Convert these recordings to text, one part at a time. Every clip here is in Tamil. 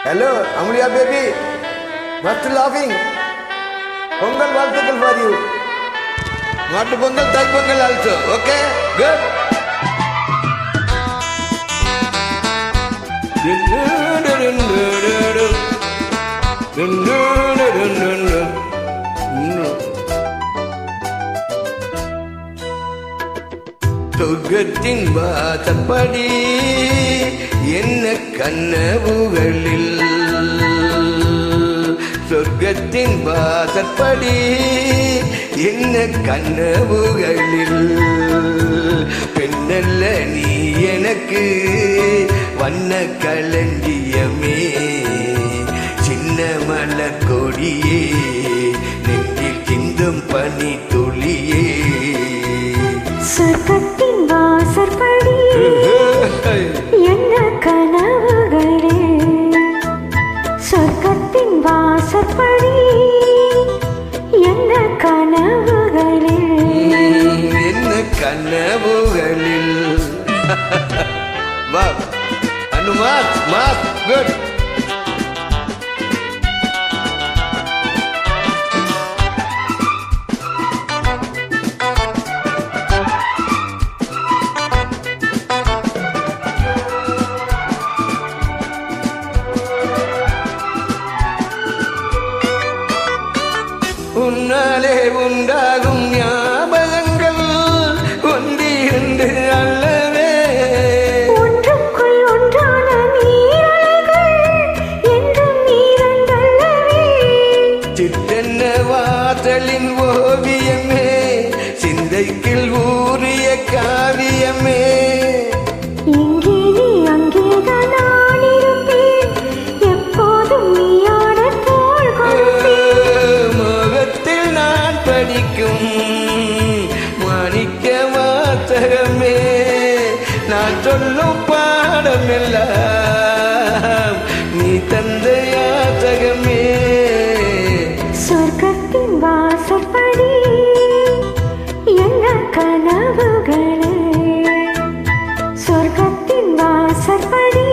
Hello, Amulia baby. Must laughing. Pongal வாழ்த்துக்கள் for you. மாட்டு பொங்கல், தை பொங்கல் also. Okay? Good. சொர்க்கத்தின் வாசப்படி என்ன கனவுகளில், சொர்க்கத்தின் வாசப்படி என்ன கனவுகளில், பெண்ணல்ல நீ எனக்கு வண்ண களஞ்சியமே, சின்ன மலர் கொடியே, நெஞ்சில் சிந்தும் பனி துளியே, சொர்க்கத்தின் வாசற்படி என்ன கனவுகளே, சொர்க்கத்தின் வாசற்படி என்ன கனவுகளே, என்ன கனவுகளில். வா அனுமாத் மாத் குட். உன்னாலே உண்டாகும் ஞாபகங்கள் ஒன்றிரண்டு அல்லவே, ஒன்றுக்குள் ஒன்றான நீரலைகள் என்றும் நீரண்டல்லவே, சித்தென்ன வாசலின் ஓவியமே, சிந்தைக்குள் ஊறிய காவியமே, இங்கே நீ அங்கேதான் நான் இருப்பேன், எப்போதும் நீயான தோள் கொடுப்பேன், முகத்தில் நான் படிக்கும் மாணிக்க வாசகமே, நான் சொல்லும் பாடமெல்லாம் நீ தந்த யாசகமே, சொர்க்கத்தின் வாசற்படி என்ன கனவுகளே, சொர்க்கத்தின் வாசற்படி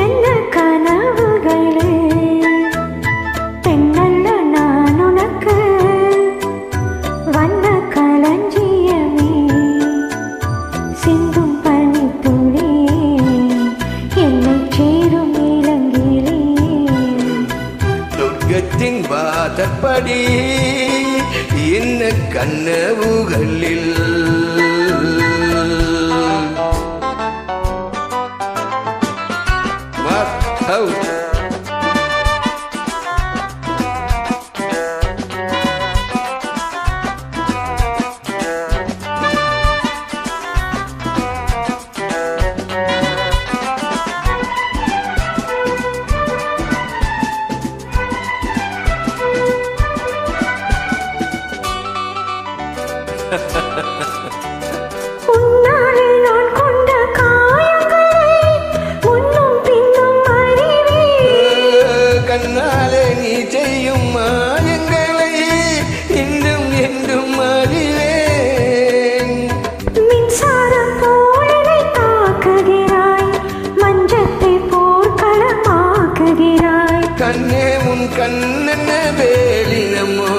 என்ன கனவுகளே, பெண்ணல்ல நான் உனக்கு வண்ண களஞ்சியமே, சிந்தும் பனி துளியே, என்னை சேரும் இளங்கிலே, சொர்க்கத்தின் வாசற்படி என்ன கனவுகளில். உன்னாலே நான் கொண்ட காயங்களை முன்னும் பின்னும் அறிவேன், கண்ணாலே நீ செய்யும் மாயங்களை இன்றும் என்றும் அறிவேன், மின்சாரம் போல் என்னை தாக்குகிறாய், மஞ்சத்தை போர்க்களமாக்குகிறாய், கண்ணே உன் கண்ணென்ன வேலினமோ,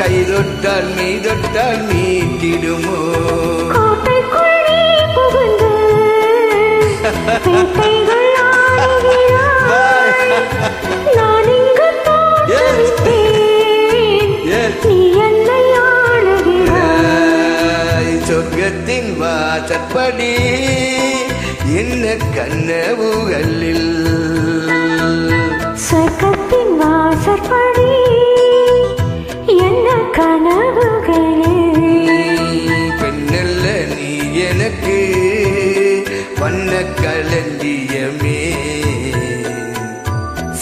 கை தொட்டால் நீ தொட்டால் மீட்டிடுமோ, கோட்டைக்குள் நீ புகுந்து வேட்டைகள் ஆடுகிறாய், நான் இங்கு தோற்றுவிட்டேன், நீ என்னை ஆளுகிறாய், சொர்க்கத்தின் வாசற்படி என்ன கனவுகளில், சொர்க்கத்தின் வாசற்படி என்ன கனவுகளே, பெண்ணல்ல நீ எனக்கு வண்ண களஞ்சியமே,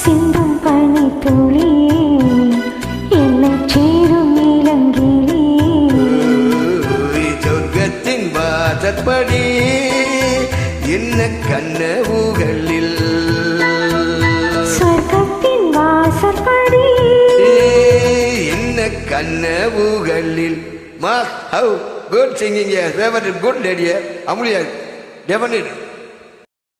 சிந்தும் பனி துளியே, என்னை சேரும் இளங்கிலே, சொர்க்கத்தின் வாசற்படி என்ன கனவுகளில், சொர்க்கத்தின் வாசற்படி என்ன கனவுகளில். Mark, how good singing, yes, very good lady, Amulia, definitely.